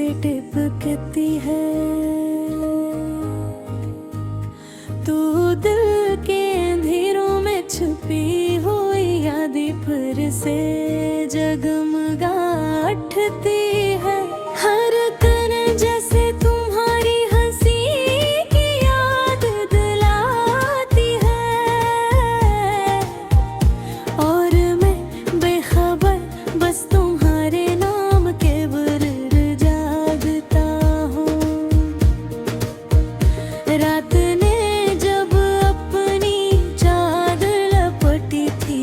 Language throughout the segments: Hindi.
से टिपकती है। तू दिल के अंधेरों में छुपी हुई यादें फिर से जगमगा उठती है। हर कन जैसे तुम्हारी हंसी की याद दिलाती है, और मैं बेखबर बस तुम्हारे नाम के बुर्र जागता हूँ। रात ने जब अपनी चादर लपटी थी,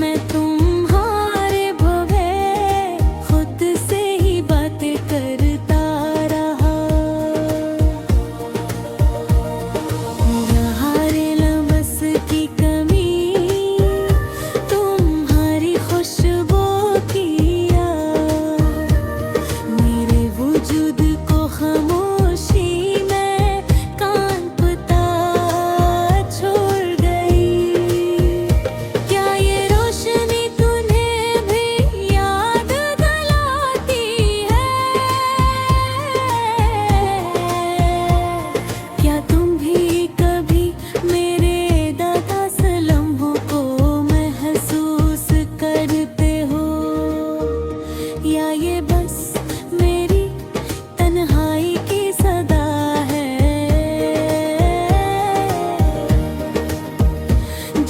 मैं तुम्हारे भवे खुद से ही बातें करता रहा। तुम्हारे लमस की कमी, तुम्हारी खुशबू की याद, मेरे वजूद को खामोशी में कांपता छोड़ गई। क्या ये रोशनी तुम्हें भी याद दिलाती है? क्या तुम भी कभी मेरे दादास लम्हों को महसूस करते हो, या ये बस मेरी तन्हाई की सदा है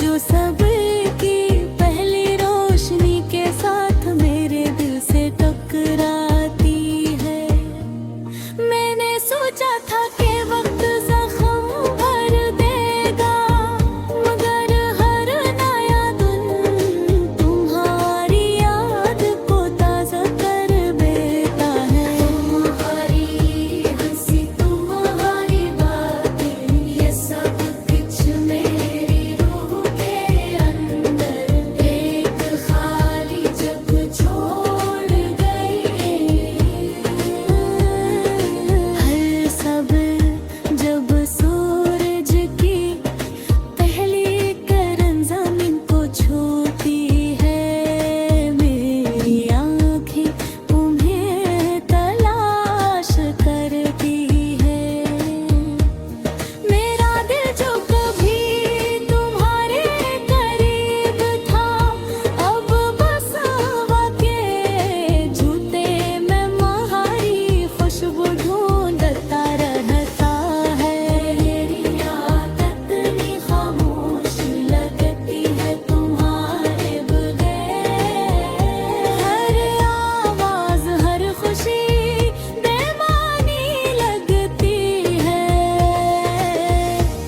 जो सबकी पहली रोशनी के साथ मेरे दिल से टकराती है। मैंने सोचा था कि वक्त जख्म भर देगा, मगर हर नया दिन तुम्हारी याद को ताज़ा कर देता है। तुम्हारी हंसी, तुम्हारी बातें, ये सब कुछ मेरी रूह के अंदर एक खाली जग छोड़ गई। हर सब जब सूरज की पहली किरण ज़मीन को छूती है, मेरी आँखें तुम्हें तलाश करती है। मेरा दिल जो कभी तुम्हारे करीब था, अब बस हवा के झूठे में तुम्हारी खुशबू ढूंढता रहता है। मेरी आदत नहीं खामोश लगती है तुम्हारे बगैर। हर आवाज़, हर खुशी बेमानी लगती है।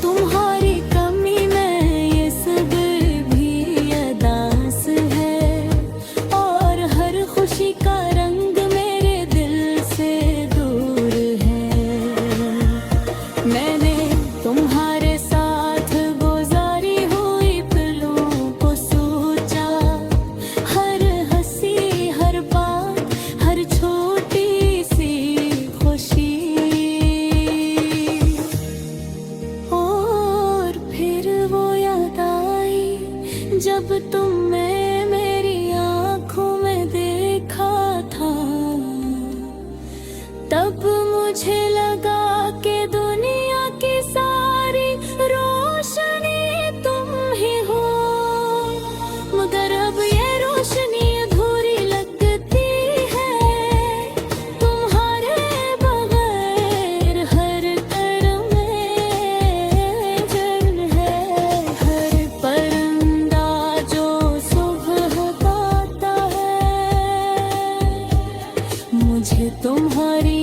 तुम्हारी कमी में ये सब्र भी अदास है, और हर खुशी का रंग मेरे दिल से दूर है। मैंने तुम्हारे साथ गुजारी हुई पलों को सोचा, हर हंसी, हर बात, हर छोटी सी खुशी, और फिर वो याद आई जब तुमने मेरी आँखों में देखा था। तब मुझे लगा कि दुनिया की सारी रोशनी तुम ही हो, मगर अब ये रोशनी अधूरी लगती है। तुम्हारे बगैर हर तरफ में जल है। हर परिंदा जो सुबह गाता है, मुझे तुम्हारी